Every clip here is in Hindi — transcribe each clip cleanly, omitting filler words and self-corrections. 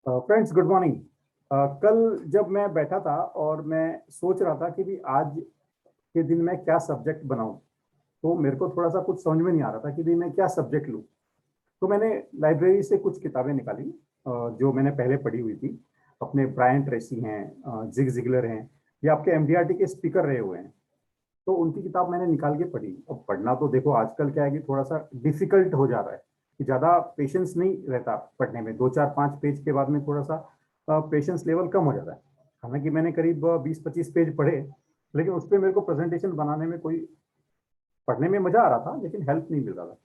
Friends good morning. कल जब मैं बैठा था और मैं सोच रहा था कि भी आज के दिन मैं क्या सब्जेक्ट बनाऊं, तो मेरे को थोड़ा सा कुछ समझ में नहीं आ रहा था कि भी मैं क्या सब्जेक्ट लूं। तो मैंने लाइब्रेरी से कुछ किताबें निकाली, जो मैंने पहले पढ़ी हुई थी। अपने ब्रायन ट्रेसी हैं, जिग जिगलर हैं, ये आपके एमडीआरटी के स्पीकर रहे हुए हैं। तो उनकी किताब मैंने निकाल के पढ़ी। अब पढ़ना तो देखो आजकल क्या है कि थोड़ा सा डिफिकल्ट हो जा रहा है, कि ज़्यादा पेशेंस नहीं रहता पढ़ने में। 2 4 5 पेज के बाद में थोड़ा सा पेशेंस लेवल कम हो जाता है। हालांकि मैंने करीब 20 25 पेज पढ़े, लेकिन उस पर मेरे को प्रेजेंटेशन बनाने में कोई, पढ़ने में मजा आ रहा था लेकिन हेल्प नहीं मिल रहा था।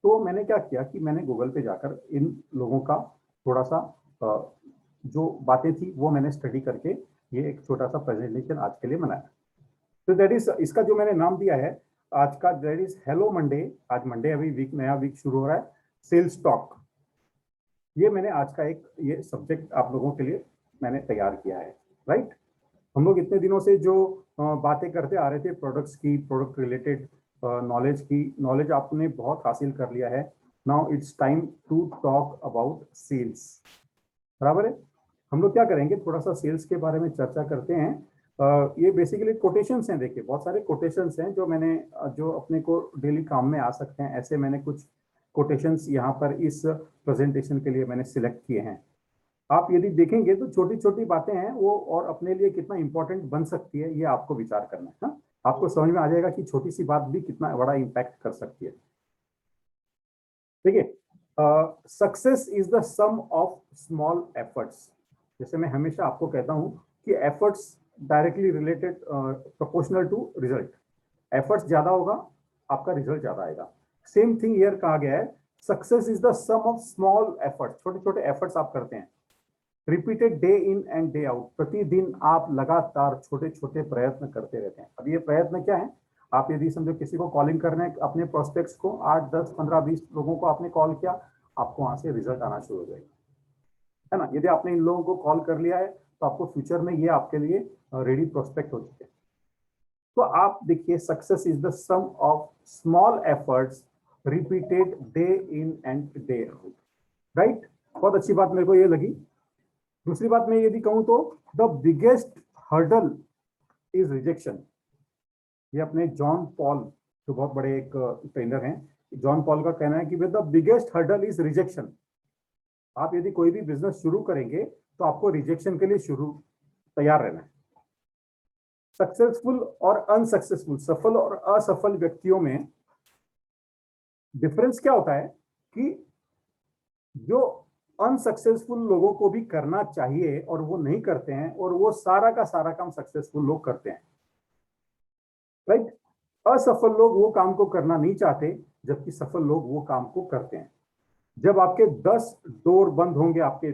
तो मैंने क्या किया कि मैंने गूगल पे जाकर इन लोगों का थोड़ा सा जो बातें थी वो मैंने स्टडी करके ये एक छोटा सा प्रेजेंटेशन आज के लिए बनाया। तो दैट इज, इसका जो मैंने नाम दिया है आज का, दैट इज हेलो मंडे। आज मंडे, अभी वीक, नया वीक शुरू हो रहा है। सेल्स टॉक, ये मैंने आज का एक ये सब्जेक्ट आप लोगों के लिए मैंने तैयार किया है। राइट। हम लोग इतने दिनों से जो बातें करते आ रहे थे प्रोडक्ट्स की, प्रोडक्ट रिलेटेड नॉलेज की, नॉलेज आपने बहुत हासिल कर लिया है। Now it's time to talk about sales. बराबर है। हम लोग क्या करेंगे, थोड़ा सा सेल्स के बारे में चर्चा करते हैं। ये बेसिकली कोटेशंस हैं। देखिए बहुत सारे कोटेशंस हैं जो मैंने जो अपने को डेली काम में आ सकते हैं, ऐसे मैंने कुछ कोटेशंस यहाँ पर इस प्रेजेंटेशन के लिए मैंने सिलेक्ट किए हैं। आप यदि देखेंगे तो छोटी छोटी बातें हैं वो, और अपने लिए कितना इंपॉर्टेंट बन सकती है ये आपको विचार करना है ना। आपको समझ में आ जाएगा कि छोटी सी बात भी कितना बड़ा इंपैक्ट कर सकती है। देखिए, success is the sum of small efforts. जैसे मैं हमेशा आपको कहता हूं कि efforts directly related, proportional to result. Efforts ज्यादा होगा, आपका रिजल्ट ज्यादा आएगा। सेम थिंग हियर कहा गया है, success is the sum of small efforts. छोटे छोटे एफर्ट्स आप करते हैं, repeated day in and day out. प्रतिदिन आप लगातार छोटे छोटे प्रयत्न करते रहते हैं। अब ये प्रयत्न क्या है, आप यदि समझो किसी को कॉलिंग करना है, अपने प्रोस्पेक्ट्स को 8 10 15 20 लोगों को आपने कॉल किया, आपको वहां से रिजल्ट आना शुरू हो जाएगा, है ना। यदि आपने इन लोगों को कॉल कर लिया है तो आपको फ्यूचर में ये आपके लिए रेडी प्रोस्पेक्ट हो चुके हैं। तो आप देखिए, success is the sum of small efforts repeated day in and day out. Right. बहुत अच्छी बात मेरे को ये लगी। दूसरी बात मैं यदि कहूं तो the biggest hurdle is rejection. ये अपने जॉन पॉल, जो बहुत बड़े एक ट्रेनर हैं, जॉन पॉल का कहना है कि the biggest hurdle is rejection. आप यदि कोई भी बिजनेस शुरू करेंगे तो आपको रिजेक्शन के लिए शुरू तैयार रहना है। सक्सेसफुल और अनसक्सेसफुल, सफल और असफल व्यक्तियों में डिफरेंस क्या होता है कि जो अनसक्सेसफुल लोगों को भी करना चाहिए और वो नहीं करते हैं, और वो सारा का सारा काम सक्सेसफुल लोग करते हैं। राइट। असफल लोग वो काम को करना नहीं चाहते, जबकि सफल लोग वो काम को करते हैं। जब आपके 10 डोर बंद होंगे, आपके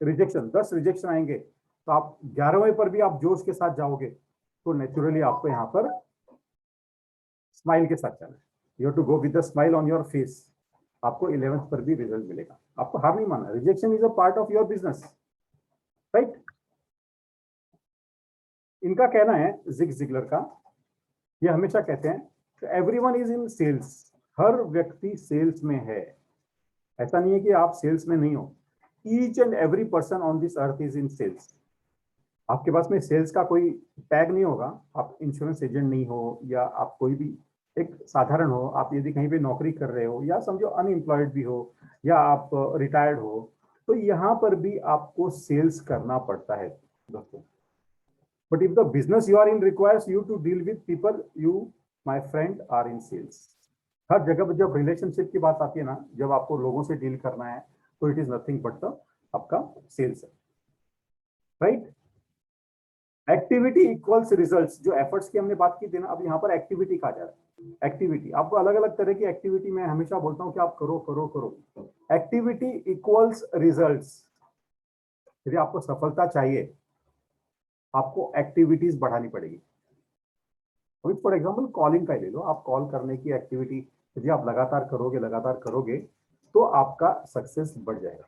रिजेक्शन 10 रिजेक्शन आएंगे, तो आप 11वें पर भी आप जोश के साथ जाओगे, तो नेचुरली आपको यहां पर स्माइल के साथ चलना है। You have to go with the smile on your face. आपको 11th पर भी रिजल्ट मिलेगा। आपको हार नहीं मानना। Rejection is a part of your business. Right. इनका कहना है, जिग जिगलर का, ये हमेशा कहते हैं एवरीवन इज इन सेल्स। हर व्यक्ति सेल्स में है। ऐसा नहीं है कि आप सेल्स में नहीं हो। Each and every person on this earth is in sales. आपके पास में सेल्स का कोई टैग नहीं होगा, आप इंश्योरेंस एजेंट नहीं हो, या आप कोई भी एक साधारण हो, आप यदि कहीं पे नौकरी कर रहे हो, या समझो अनएम्प्लॉयड भी हो, या आप रिटायर्ड हो, तो यहाँ पर भी आपको सेल्स करना पड़ता है दोस्तों। But if the business you are in requires you to deal with people, you my friend are in sales. हर जगह पर जब रिलेशनशिप की बात आती है ना, जब आपको लोगों से डील करना है, तो it is nothing but the आपका सेल्स है। राइट। Activity equals results. जो एफर्ट्स की हमने बात की थी ना, अब यहाँ पर एक्टिविटी कहा जा रहा है। एक्टिविटी, आपको अलग अलग तरह की एक्टिविटी मैं हमेशा बोलता हूँ कि आप करो करो करो। Activity equals results. यदि आपको सफलता चाहिए, आपको एक्टिविटीज बढ़ानी पड़ेगी। अभी फॉर एग्जाम्पल कॉलिंग का ही ले लो, आप कॉल करने की एक्टिविटी यदि आप लगातार करोगे तो आपका सक्सेस बढ़ जाएगा।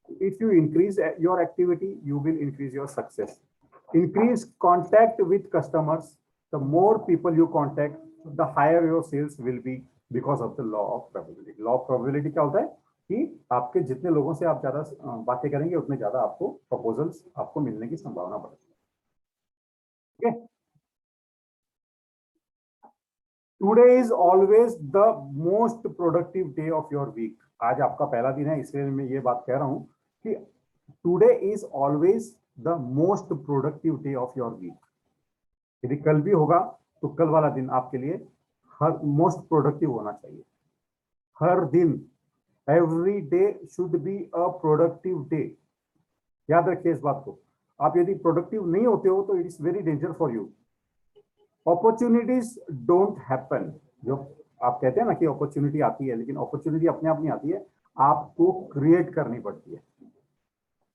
If you increase your activity, you will increase your success. Increase contact with customers. The more people you contact, the higher your sales will be because of the law of probability. Law of probability क्या होता है? कि आपके जितने लोगों से आप ज्यादा बातें करेंगे उतने ज्यादा आपको प्रपोजल्स आपको मिलने की संभावना बढ़ती है। Today is always the most productive day of your week. आज आपका पहला दिन है, इसलिए मैं ये बात कह रहा हूं कि today is always the most productive day of your week. यदि कल भी होगा तो कल वाला दिन आपके लिए हर मोस्ट प्रोडक्टिव होना चाहिए। हर दिन, every day should be a productive day. याद रखिए इस बात को। आप यदि प्रोडक्टिव नहीं होते हो तो it is very danger for you. Opportunities don't happen. जो आप कहते हैं ना कि अपॉर्चुनिटी आती है, लेकिन अपॉर्चुनिटी अपने आप नहीं आती है, आपको क्रिएट करनी पड़ती है।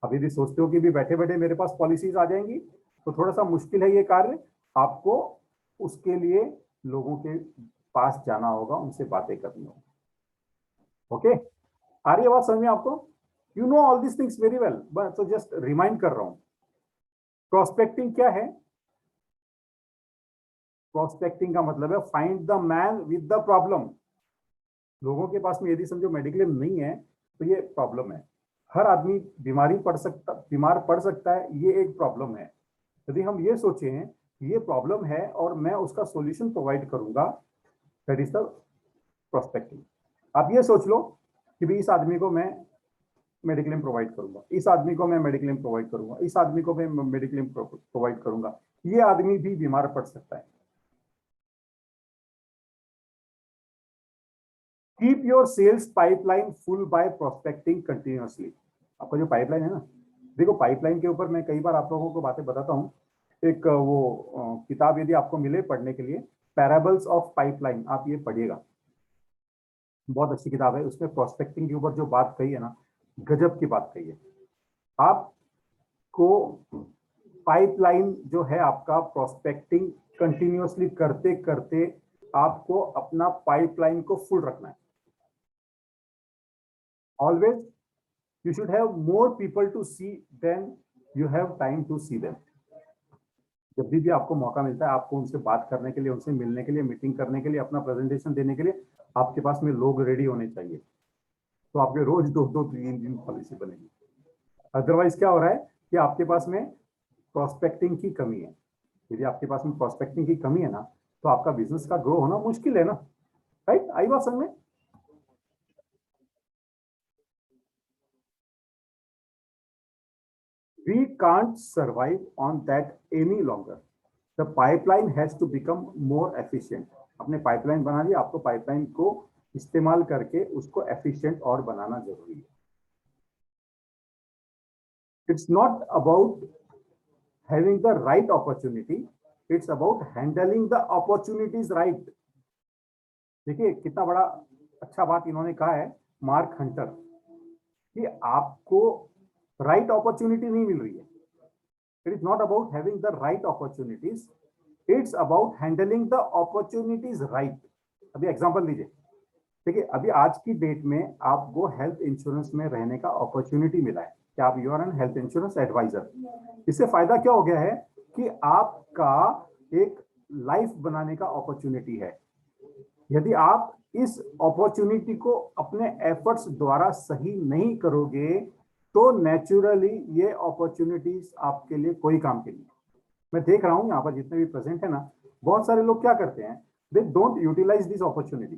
अब यदि सोचते हो कि भी बैठे बैठे मेरे पास पॉलिसीज आ जाएंगी तो थोड़ा सा मुश्किल है ये कार्य। आपको उसके लिए लोगों के पास जाना होगा, उनसे बातें करनी होगी। ओके, आ रही है बात समझ में आपको? You know all this things very well, but तो जस्ट रिमाइंड कर रहा हूं। प्रोस्पेक्टिंग क्या है? प्रोस्पेक्टिंग का मतलब है find the man with the problem. लोगों के पास में यदि समझो मेडिक्लेम नहीं है तो ये प्रॉब्लम है। हर आदमी बीमार पड़ सकता है, ये एक प्रॉब्लम है। यदि हम ये सोचें ये प्रॉब्लम है और मैं उसका सॉल्यूशन प्रोवाइड करूंगा, दैट इज द प्रोस्पेक्टिंग। आप ये सोच लो कि भाई इस आदमी को मैं मेडिक्लेम प्रोवाइड करूंगा, इस आदमी को मैं मेडिक्लेम प्रोवाइड करूंगा, इस आदमी को मैं मेडिक्लेम प्रोवाइड करूंगा। ये आदमी भी बीमार पड़ सकता है। Keep your sales pipeline full by prospecting continuously. आपका जो पाइपलाइन है ना, देखो पाइपलाइन के ऊपर मैं कई बार आप लोगों को बातें बताता हूँ। एक वो किताब यदि आपको मिले पढ़ने के लिए, पैराबल्स ऑफ पाइपलाइन, आप ये पढ़िएगा, बहुत अच्छी किताब है। उसमें प्रोस्पेक्टिंग के ऊपर जो बात कही है ना, गजब की बात कही है। आपको पाइपलाइन जो है आपका, प्रोस्पेक्टिंग कंटिन्यूअसली करते करते आपको अपना पाइपलाइन को फुल रखना है। Always you should have more people to see than you have time to see them। जब भी आपको मौका मिलता है, आपको उनसे बात करने के लिए, उनसे मिलने के लिए, मीटिंग करने के लिए, अपना प्रेजेंटेशन देने के लिए आपके पास में लोग रेडी होने चाहिए। तो आपके रोज 2-2 3 दिन पॉलिसी बनेगी। अदरवाइज क्या हो रहा है कि आपके पास में प्रोस्पेक्टिंग की कमी है। यदि आपके पास में प्रोस्पेक्टिंग की कमी है ना, तो आपका बिजनेस का ग्रो होना मुश्किल है ना। राइट, आई बात समझ में? We can't survive on that any longer. The pipeline has to become more efficient। अपने पाइपलाइन बना लिया, आपको पाइपलाइन को इस्तेमाल करके उसको एफिशिएंट और बनाना जरूरी है। It's not about having the right opportunity, it's about handling the opportunities right। देखिए कितना बड़ा अच्छा बात इन्होंने कहा है मार्क हंटर, कि आपको राइट अपॉर्चुनिटी नहीं मिल रही है। It is not about having the right opportunities, it's about handling the opportunities right. अभी एग्जांपल लीजिए, देखिए अभी आज की डेट में आपको हेल्थ इंश्योरेंस में रहने का अपॉर्चुनिटी मिला है कि आप you are an health insurance adviser. इससे फायदा क्या हो गया है कि आपका एक लाइफ बनाने का अपॉर्चुनिटी है। यदि आप इस अपॉर्चुनिटी को अपने एफर्ट्स द्वारा सही नहीं करोगे तो नेचुरली ये अपॉर्चुनिटीज आपके लिए कोई काम की नहीं। मैं देख रहा हूं यहाँ पर जितने भी प्रेजेंट है ना, बहुत सारे लोग क्या करते हैं, they don't utilise this opportunity.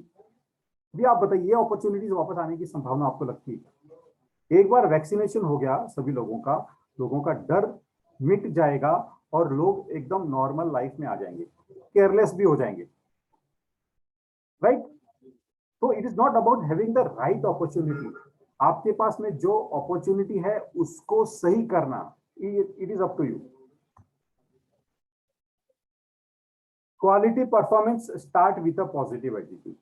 भी आप बताइए, ये अपॉर्चुनिटीज वापस आने की संभावना आपको लगती है? एक बार वैक्सीनेशन हो गया सभी लोगों का डर मिट जाएगा और लोग एकदम नॉर्मल लाइफ में आ जाएंगे, केयरलेस भी हो जाएंगे। राइट? तो it is not about having the right opportunity. आपके पास में जो अपॉर्चुनिटी है उसको सही करना, it is up to you. Quality performance start with a positive attitude.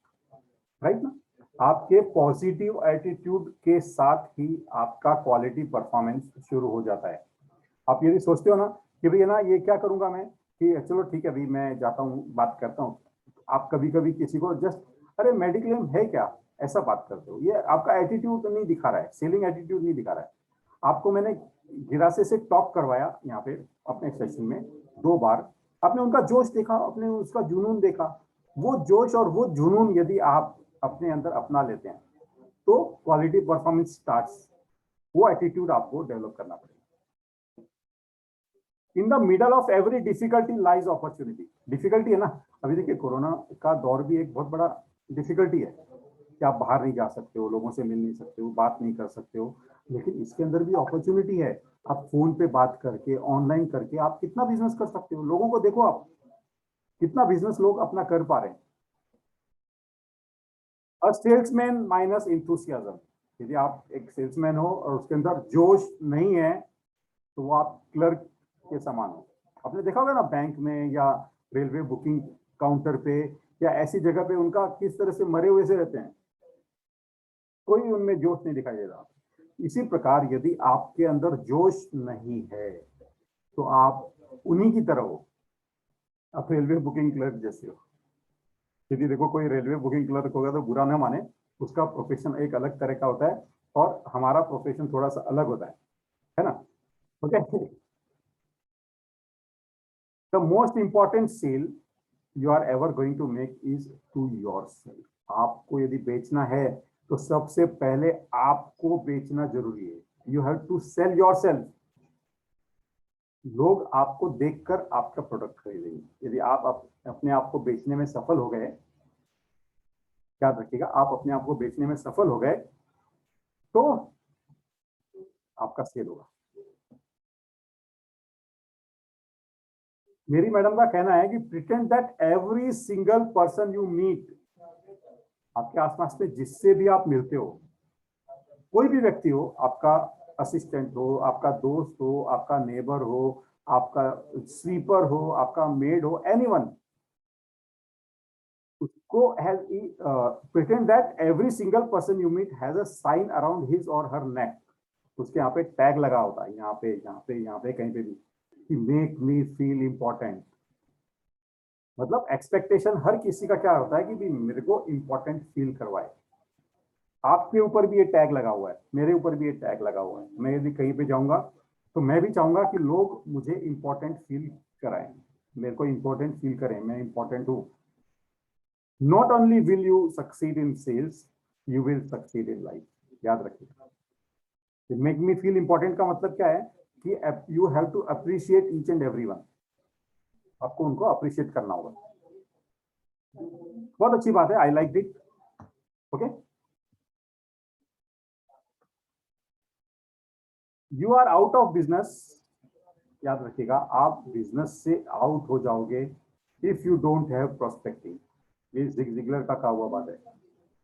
Right ना? आपके पॉजिटिव एटीट्यूड के साथ ही आपका क्वालिटी परफॉर्मेंस शुरू हो जाता है। आप यदि सोचते हो ना कि भैया ना ये क्या करूंगा मैं, कि चलो ठीक है भाई मैं जाता हूँ बात करता हूँ, आप कभी कभी किसी को जस्ट अरे मेडिक्लेम है क्या ऐसा बात करते हो, ये आपका एटीट्यूड नहीं दिखा रहा है, सेलिंग एटीट्यूड नहीं दिखा रहा है। आपको मैंने गिरासे से टॉक करवाया यहाँ पे अपने सेशन में 2 बार, आपने उनका जोश देखा, आपने उसका जुनून देखा। वो जोश और वो जुनून यदि आप अपने अंदर अपना लेते हैं तो क्वालिटी परफॉर्मेंस स्टार्ट्स, वो एटीट्यूड आपको डेवलप करना पड़ेगा। In the middle of every difficulty lies opportunity. Difficulty है ना, अभी देखिए कोरोना का दौर भी एक बहुत बड़ा डिफिकल्टी है कि आप बाहर नहीं जा सकते हो, लोगों से मिल नहीं सकते हो, बात नहीं कर सकते हो, लेकिन इसके अंदर भी अपॉर्चुनिटी है। आप फोन पे बात करके, ऑनलाइन करके आप कितना बिजनेस कर सकते हो। लोगों को देखो आप कितना बिजनेस लोग अपना कर पा रहे हैं। अ सेल्समैन माइनस इंथुसियाज्म। यदि आप एक सेल्समैन हो और उसके अंदर जोश नहीं है तो वो आप क्लर्क के समान हो। आपने देखा होगा ना बैंक में या रेलवे बुकिंग काउंटर पे या ऐसी जगह पे उनका किस तरह से मरे हुए से रहते हैं, कोई उनमें जोश नहीं दिखाई दे रहा। इसी प्रकार यदि आपके अंदर जोश नहीं है तो आप उन्हीं की तरह हो, आप रेलवे बुकिंग क्लर्क जैसे हो। यदि देखो कोई रेलवे बुकिंग क्लर्क होगा तो बुरा ना माने, उसका प्रोफेशन एक अलग तरह का होता है और हमारा प्रोफेशन थोड़ा सा अलग होता है ना। Okay, the most important sale you are ever going to make is to yourself. आपको यदि बेचना है तो सबसे पहले आपको बेचना जरूरी है। You have to sell yourself. लोग आपको देखकर आपका प्रोडक्ट खरीदेंगे। यदि आप अपने आप को बेचने में सफल हो गए, याद रखिएगा, आप अपने आप को बेचने में सफल हो गए तो आपका सेल होगा। मेरी मैडम का कहना है कि pretend that every single person you meet, आपके आसपास में जिससे भी आप मिलते हो, कोई भी व्यक्ति हो, आपका असिस्टेंट हो, आपका दोस्त हो, आपका नेबर हो, आपका स्वीपर हो, आपका मेड हो, एनीवन, उसको pretend that every single person you meet has a sign around his or her नेक। उसके यहाँ पे टैग लगा होता है, यहाँ पे यहाँ पे यहाँ पे कहीं पे भी, कि मेक मी फील इंपॉर्टेंट। मतलब एक्सपेक्टेशन हर किसी का क्या होता है कि भी मेरे को इंपॉर्टेंट फील करवाए। आपके ऊपर भी ये टैग लगा हुआ है, मेरे ऊपर भी ये टैग लगा हुआ है। मैं यदि कहीं पे जाऊंगा तो मैं भी चाहूंगा कि लोग मुझे इंपॉर्टेंट फील कराएं, मेरे को इंपॉर्टेंट फील करें, मैं इंपॉर्टेंट हूं। Not only will you succeed in sales, you will succeed in life. याद रखिए, मेक मी फील इंपॉर्टेंट का मतलब क्या है कि you have to appreciate each and every one. आपको उनको अप्रिशिएट करना होगा। बहुत अच्छी बात है, I like it. Okay, you are out of business. याद रखिएगा, आप बिजनेस से आउट हो जाओगे if you don't have prospecting. ये जिग जिगलर का कहा हुआ बात है।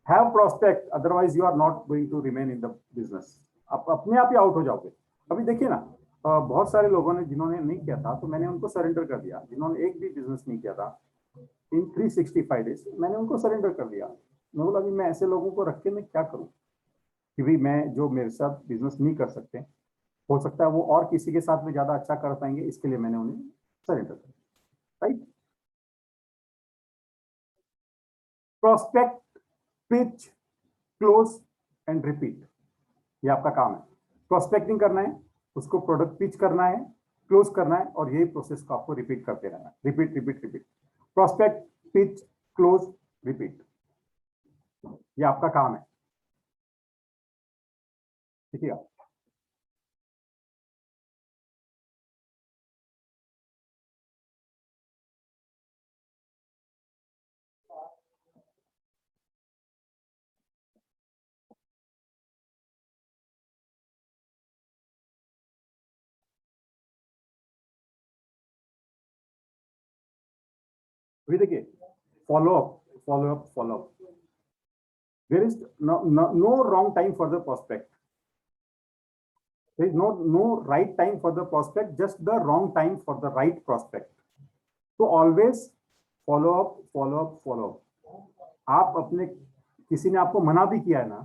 Have prospect, otherwise you are not going to remain in the business. आप अपने आप ही आउट हो जाओगे। अभी देखिए ना, बहुत सारे लोगों ने जिन्होंने नहीं किया था तो मैंने उनको सरेंडर कर दिया। जिन्होंने एक भी बिजनेस नहीं किया था इन 365 डेज मैंने उनको सरेंडर कर दिया। मैं बोला अभी मैं ऐसे लोगों को रख के मैं क्या करूं कि भाई मैं, जो मेरे साथ बिजनेस नहीं कर सकते, हो सकता है वो और किसी के साथ में ज्यादा अच्छा कर पाएंगे, इसके लिए मैंने उन्हें सरेंडर कर दिया। Right, prospect, pitch, close and repeat, ये आपका काम है। प्रोस्पेक्टिंग करना है, उसको प्रोडक्ट पिच करना है, क्लोज करना है, और यही प्रोसेस को आपको रिपीट करते रहना है। Repeat repeat repeat, prospect, pitch, close, repeat, ये आपका काम है। ठीक है, अभी देखिए, follow up follow up follow up. There is no wrong time for the prospect. There is no right time for the prospect, just the wrong time for the right prospect. So always follow up, follow up, follow up. आप अपने, किसी ने आपको मना भी किया है ना,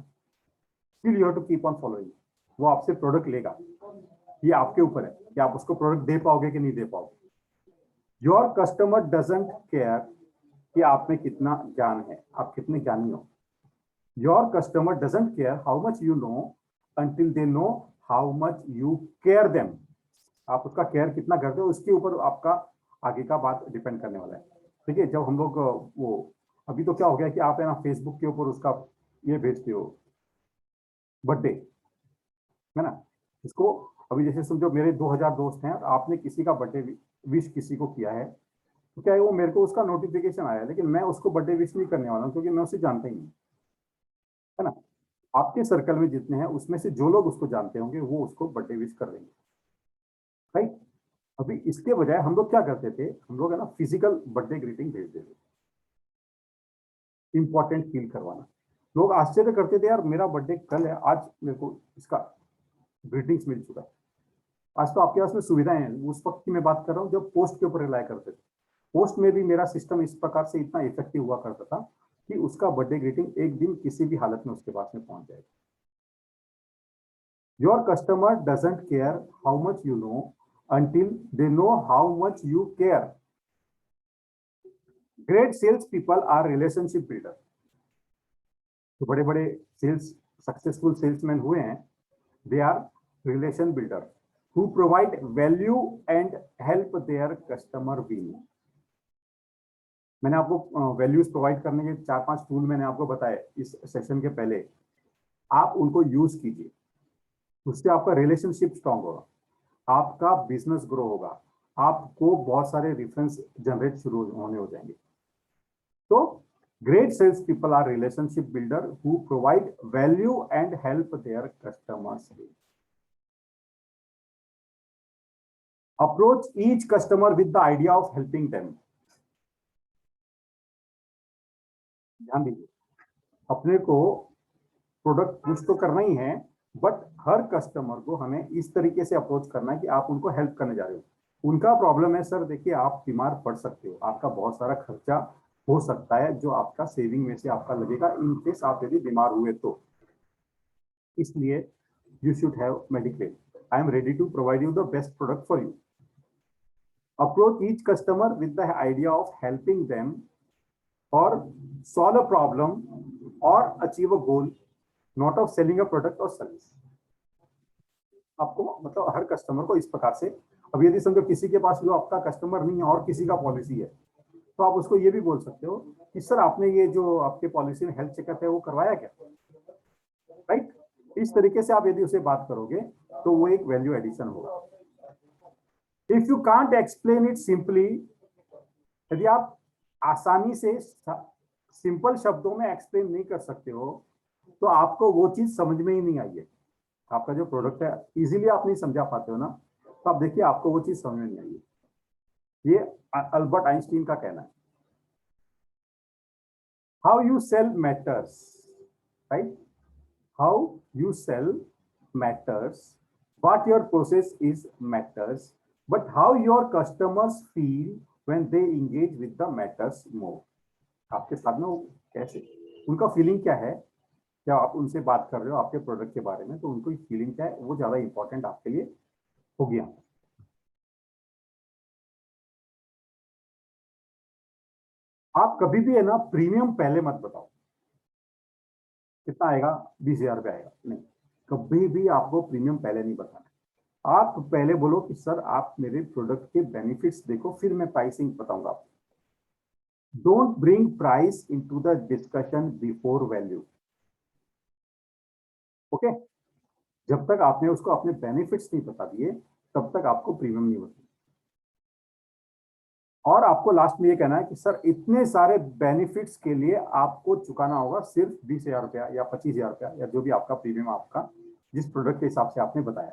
still you have to keep on following. वो आपसे प्रोडक्ट लेगा, ये आपके ऊपर है कि आप उसको प्रोडक्ट दे पाओगे कि नहीं दे पाओगे। योर कस्टमर डजंट केयर कि आप में कितना ज्ञान है, आप कितने ज्ञानी हो। Your customer doesn't care how much you know until they know how much you care them. आप उसका केयर कितना करते हो, उसके ऊपर आपका आगे का बात डिपेंड करने वाला है। ठीक है, जब हम लोग वो, अभी तो क्या हो गया कि आप है ना फेसबुक के ऊपर उसका ये भेजते हो, बर्थडे, है ना। इसको अभी जैसे समझो मेरे 2000 दोस्त हैं, आपने किसी का बर्थडे विश किसी को किया है, तो क्या है वो मेरे को उसका नोटिफिकेशन आया, लेकिन मैं उसको बर्थडे विश नहीं करने वाला हूँ क्योंकि मैं उसे जानता ही नहीं, है ना। आपके सर्कल में जितने हैं उसमें से जो लोग उसको जानते होंगे वो उसको बर्थडे विश कर देंगे, राइट। अभी इसके बजाय हम लोग क्या करते थे, हम लोग है ना फिजिकल बर्थडे ग्रीटिंग भेज देते, इंपॉर्टेंट फील करवाना। लोग आश्चर्य करते थे, यार मेरा बर्थडे कल है, आज मेरे को इसका ग्रीटिंग्स मिल चुका है। आज तो आपके पास में सुविधाएं हैं, उस वक्त की मैं बात कर रहा हूँ जब पोस्ट के ऊपर रिलाय करते थे। पोस्ट में भी मेरा सिस्टम इस प्रकार से इतना इफेक्टिव हुआ करता था कि उसका बर्थडे ग्रीटिंग एक दिन किसी भी हालत में उसके पास में पहुंच जाएगा। Your customer doesn't care how much you know until they know how much you care. Great sales people are relationship builder. तो बड़े बड़े सेल्स सक्सेसफुल सेल्समैन हुए हैं, they are relation builder who provide value and help their customer win. मैंने आपको वैल्यूज प्रोवाइड करने के 4-5 टूल मैंने आपको बताए इस सेशन के पहले, आप उनको यूज कीजिए, उससे आपका रिलेशनशिप स्ट्रांग होगा, आपका बिजनेस ग्रो होगा, आपको बहुत सारे रेफरेंस जनरेट शुरू होने हो जाएंगे। तो great sales people are relationship builder who provide value and help their customers. Approach each customer with the idea of helping them. ध्यान दीजिए, अपने को प्रोडक्ट पुश तो करना ही है, बट हर कस्टमर को हमें इस तरीके से अप्रोच करना है कि आप उनको हेल्प करने जा रहे हो। उनका प्रॉब्लम है, सर देखिए आप बीमार पड़ सकते हो, आपका बहुत सारा खर्चा हो सकता है जो आपका सेविंग में से आपका लगेगा इन केस आप यदि बीमार हुए तो, इसलिए you should have mediclaim. I am ready to provide you the best product for you. Approach each customer with the idea of helping them or solve a problem or achieve a goal, not of selling a product or service. आपको मतलब हर कस्टमर को इस प्रकार से, अब यदि समझो किसी के पास जो आपका कस्टमर नहीं है और किसी का पॉलिसी है, तो आप उसको ये भी बोल सकते हो कि सर आपने ये जो आपके पॉलिसी में हेल्थ चेकअप है वो करवाया क्या, राइट। इस तरीके से आप यदि उसे बात करोगे तो वो एक वैल्यू एडिशन होगा। If you can't explain it simply, यदि आप आसानी से सिंपल शब्दों में एक्सप्लेन नहीं कर सकते हो तो आपको वो चीज समझ में ही नहीं आई है, आपका जो प्रोडक्ट है इजीली आप नहीं समझा पाते हो ना, तो आप देखिए आपको वो चीज समझ में नहीं आई है। ये अल्बर्ट आइंस्टीन का कहना है। How you sell matters, right. How you sell matters, what your process is matters, but how your customers feel when they engage with the matters more. आपके साथ में वो कैसे, उनका फीलिंग क्या है, क्या आप उनसे बात कर रहे हो आपके प्रोडक्ट के बारे में, तो उनको फीलिंग क्या है वो ज्यादा इंपॉर्टेंट आपके लिए हो गया। आप कभी भी है ना प्रीमियम पहले मत बताओ कितना आएगा, 20,000 रुपया आएगा, नहीं, कभी भी आपको प्रीमियम पहले नहीं बताना। आप पहले बोलो कि सर आप मेरे प्रोडक्ट के बेनिफिट्स देखो, फिर मैं प्राइसिंग बताऊंगा आपको। Don't bring price into the discussion before value, okay. जब तक आपने उसको अपने बेनिफिट्स नहीं बता दिए तब तक आपको प्रीमियम नहीं होती। और आपको लास्ट में ये कहना है कि सर इतने सारे बेनिफिट्स के लिए आपको चुकाना होगा सिर्फ 20,000 रुपया या 25,000 रुपया या जो भी आपका प्रीमियम आपका जिस प्रोडक्ट के हिसाब से आपने बताया,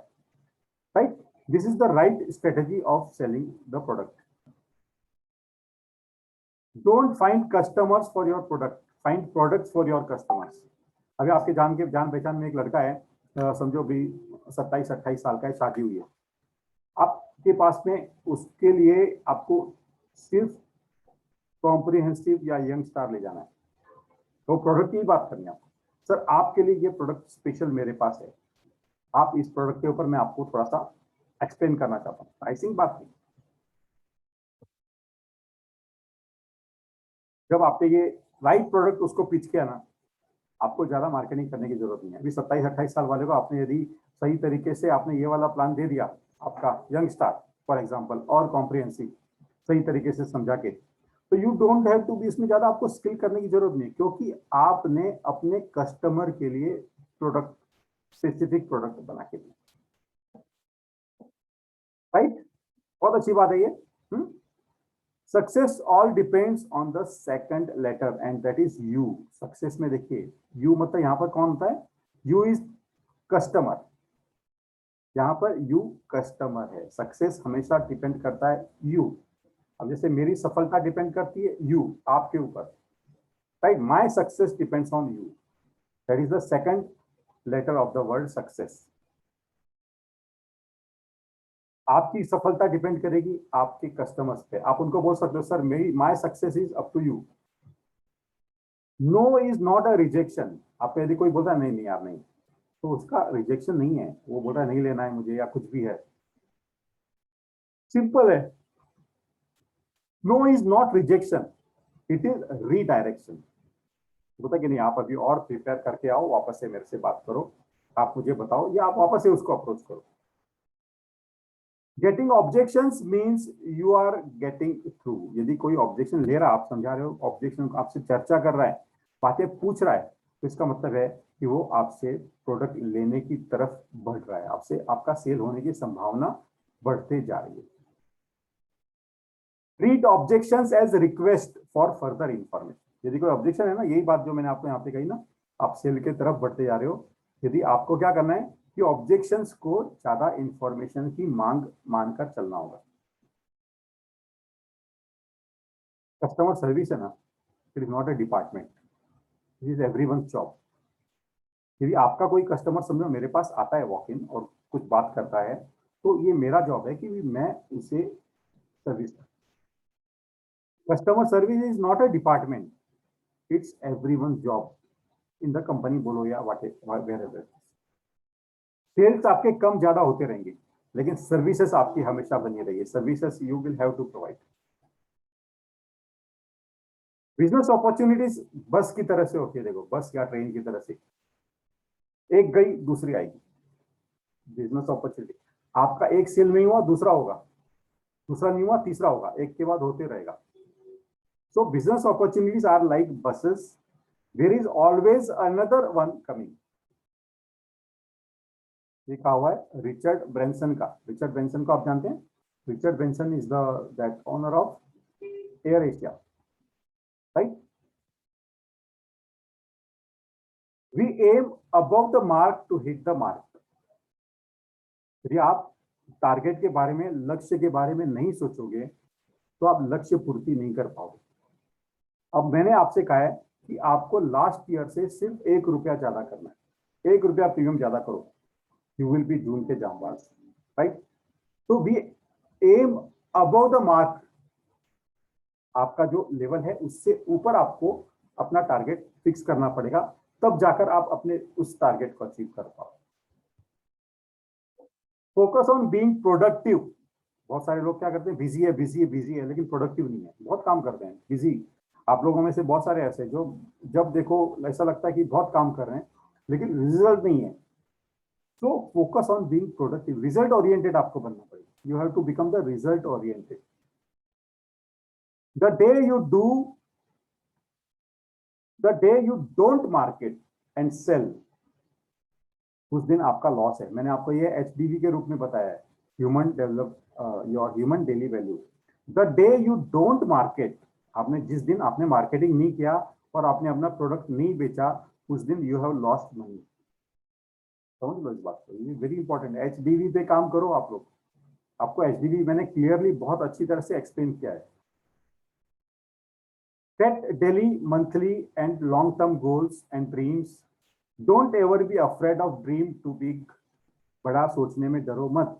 right. This is the right strategy of selling the product. Don't find customers for your product, find products for your customers. अभी आपके जान पहचान में एक लड़का है, समझो भी 27-28 साल का है, शादी हुई है, आपके पास में उसके लिए आपको सिर्फ कॉम्प्रिहेंसिव या यंग स्टार ले जाना है, तो प्रोडक्ट की बात करनी है आपको। सर आपके लिए ये प्रोडक्ट स्पेशल मेरे पास है, आप इस प्रोडक्ट के ऊपर मैं आपको थोड़ा सा एक्सप्लेन करना चाहता हूँ, प्राइसिंग बात नहीं। जब आपने ये राइट प्रोडक्ट उसको पिच किया ना, आपको ज्यादा मार्केटिंग करने की जरूरत नहीं है। अभी 27-28 साल वाले को आपने यदि सही तरीके से आपने ये वाला प्लान दे दिया, आपका यंग स्टार फॉर एग्जांपल और कॉम्प्रिहेंसिव सही तरीके से समझा के, तो you don't have to be, इसमें ज्यादा आपको स्किल करने की जरूरत नहीं, क्योंकि आपने अपने कस्टमर के लिए प्रोडक्ट स्पेसिफिक प्रोडक्ट बना के दी, राइट। बहुत अच्छी बात है ये। Success all depends on the second letter and that is you. Success में देखिए यू मतलब यहां पर कौन होता है, यू इज कस्टमर, यहां पर यू कस्टमर है। सक्सेस हमेशा डिपेंड करता है यू। अब जैसे मेरी सफलता डिपेंड करती है यू, आपके ऊपर, right. My success depends on you, that is the second letter of the word success. आपकी सफलता डिपेंड करेगी आपके कस्टमर्स पे। आप उनको बोल सकते हो सर मेरी my success is up to you. No is not a rejection. आपको यदि कोई बोलता है नहीं नहीं यार नहीं, तो उसका रिजेक्शन नहीं है, वो बोल रहा है नहीं लेना है मुझे या कुछ भी है, सिंपल है। No is not rejection, it is redirection. बोलता कि नहीं आप अभी और प्रिपेयर करके आओ, वापस से मेरे से बात करो, आप मुझे बताओ, या आप वापस से उसको अप्रोच करो। Getting objections means you are getting through. यदि कोई ऑब्जेक्शन ले रहा है, आप समझा रहे हो, ऑब्जेक्शन आपसे चर्चा कर रहा है, बातें पूछ रहा है, तो इसका मतलब है कि वो आपसे प्रोडक्ट लेने की तरफ बढ़ रहा है, आपसे आपका सेल होने की संभावना बढ़ते जा रही है। Treat objections as request for further information. यदि कोई ऑब्जेक्शन है ना, यही बात जो मैंने आपको यहाँ पे कही ना, आप सेल के तरफ बढ़ते जा रहे हो, यदि आपको क्या करना है कि ऑब्जेक्शंस को ज्यादा इंफॉर्मेशन की मांग मानकर चलना होगा। कस्टमर सर्विस है ना, it is not a department, it is everyone's job. यदि आपका कोई कस्टमर समझो मेरे पास आता है वॉक इन और कुछ बात करता है, तो ये मेरा जॉब है कि मैं उसे service. Customer service is not a department, it's everyone's job in the company, बोलो या वेयर। सेल्स आपके कम ज्यादा होते रहेंगे, लेकिन सर्विसेज आपकी हमेशा बनी रहेगी। Services you will have to provide. Business opportunities bus की तरह से होती है, देखो बस या ट्रेन की तरह से, एक गई दूसरी आएगी। बिजनेस अपॉर्चुनिटी, आपका एक सेल नहीं हुआ दूसरा होगा, दूसरा नहीं हुआ तीसरा होगा, एक के बाद होते रहेगा। So business opportunities are like buses, there is always another one coming. ये कहा हुआ है रिचर्ड ब्रेंसन का। रिचर्ड ब्रेंसन को आप जानते हैं? Richard Branson is the that owner of Air Asia, right. We aim above the mark to hit the mark. यदि आप टारगेट के बारे में, लक्ष्य के बारे में नहीं सोचोगे, तो आप लक्ष्य पूर्ति नहीं कर पाओगे। अब मैंने आपसे कहा है कि आपको लास्ट ईयर से सिर्फ ₹1 ज्यादा करना है, ₹1 प्रीमियम ज्यादा करो, यू विल बी जून के जामबाज, राइट। तो we aim above the mark, आपका जो लेवल है उससे ऊपर आपको अपना टारगेट फिक्स करना पड़ेगा, तब जाकर आप अपने उस टारगेट को अचीव कर पाओ। Focus on being productive. बहुत सारे लोग क्या करते हैं, बिजी है बिजी है बिजी है, लेकिन प्रोडक्टिव नहीं है। बहुत काम करते हैं बिजी, आप लोगों में से बहुत सारे ऐसे जो जब देखो ऐसा लगता है कि बहुत काम कर रहे हैं, लेकिन रिजल्ट नहीं है। तो focus on being productive, result oriented आपको बनना पड़ेगा। You have to become the result oriented. The day you do the day you don't market and sell, उस दिन आपका लॉस है। मैंने आपको ये HDV के रूप में बताया है, human develop your human daily value. The day you don't market, आपने जिस दिन आपने मार्केटिंग नहीं किया और आपने अपना प्रोडक्ट नहीं बेचा, उस दिन यू हैव लॉस्ट मनी। समझ लो इस बात को, ये वेरी इंपॉर्टेंट है। HDV पे काम करो आप लोग। आपको HDV मैंने क्लियरली बहुत अच्छी तरह से एक्सप्लेन किया है। Set daily, monthly and long term goals and dreams. Don't ever be afraid of dream too big. बड़ा सोचने में डरो मत।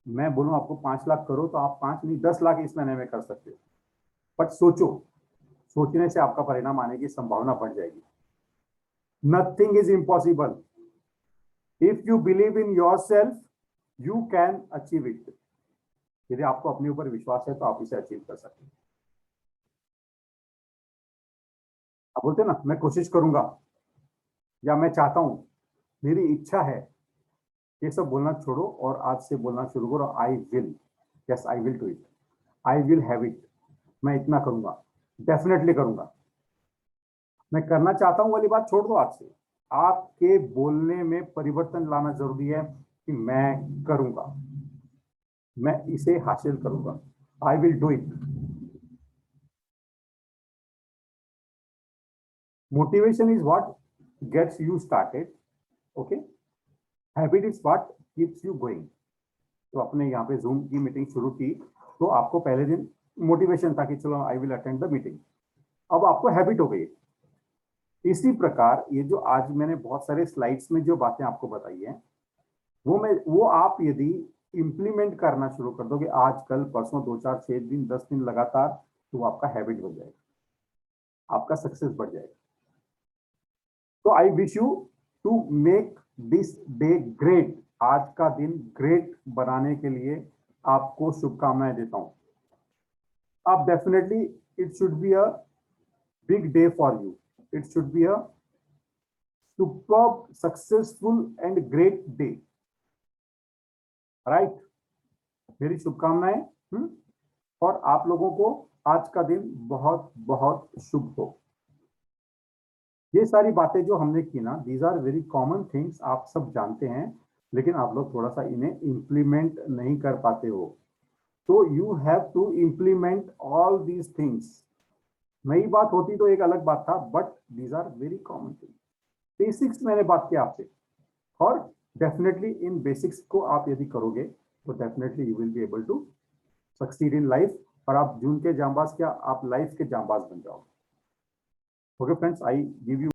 मैं बोलूं आपको 5 लाख करो, तो आप 5 नहीं 10 लाख इस महीने में कर सकते हो, बट सोचो, सोचने से आपका परिणाम आने की संभावना बढ़ जाएगी। Nothing is impossible. If you believe in your self, you can achieve it. यदि आपको अपने ऊपर विश्वास है तो आप इसे अचीव कर सकते हैं। आप बोलते हैं ना मैं कोशिश करूंगा, या मैं चाहता हूं, मेरी इच्छा है, ये सब बोलना छोड़ो और आज से बोलना शुरू करो, I will, yes I will do it, I will have it. मैं इतना करूंगा, डेफिनेटली करूंगा। मैं करना चाहता हूं वाली बात छोड़ दो आज से, आपके बोलने में परिवर्तन लाना जरूरी है कि मैं करूंगा, मैं इसे हासिल करूंगा, I will do it. Motivation is what gets you started, okay, habit is what keeps you going. तो आपने यहाँ पे जूम की मीटिंग शुरू की तो आपको पहले दिन मोटिवेशन था कि चलो I will attend the meeting, अब आपको हैबिट हो गई। इसी प्रकार ये जो आज मैंने बहुत सारे स्लाइड्स में जो बातें आपको बताई हैं वो आप यदि इंप्लीमेंट करना शुरू कर दोगे आज कल परसों 2 4 6 दिन 10 दिन लगातार, तो वो आपका हैबिट बन जाएगा, आपका सक्सेस बढ़ जाएगा। तो I wish you to make this day great. आज का दिन ग्रेट बनाने के लिए आपको शुभकामनाएं देता हूं। आप definitely it should be a big day for you, it should be a superb successful and great day, right. मेरी शुभकामनाएं और आप लोगों को आज का दिन बहुत बहुत शुभ हो। ये सारी बातें जो हमने की ना, these are very common things, आप सब जानते हैं, लेकिन आप लोग थोड़ा सा इन्हें इंप्लीमेंट नहीं कर पाते हो। तो you have to implement all these things. नई बात होती तो एक अलग बात था, but these are very common things. Basics मैंने बात की आपसे, और डेफिनेटली इन बेसिक्स को आप यदि करोगे तो definitely you will be able to succeed in life, और आप जून के जांबाज क्या, आप लाइफ के जांबाज बन जाओगे। Okay friends, I give you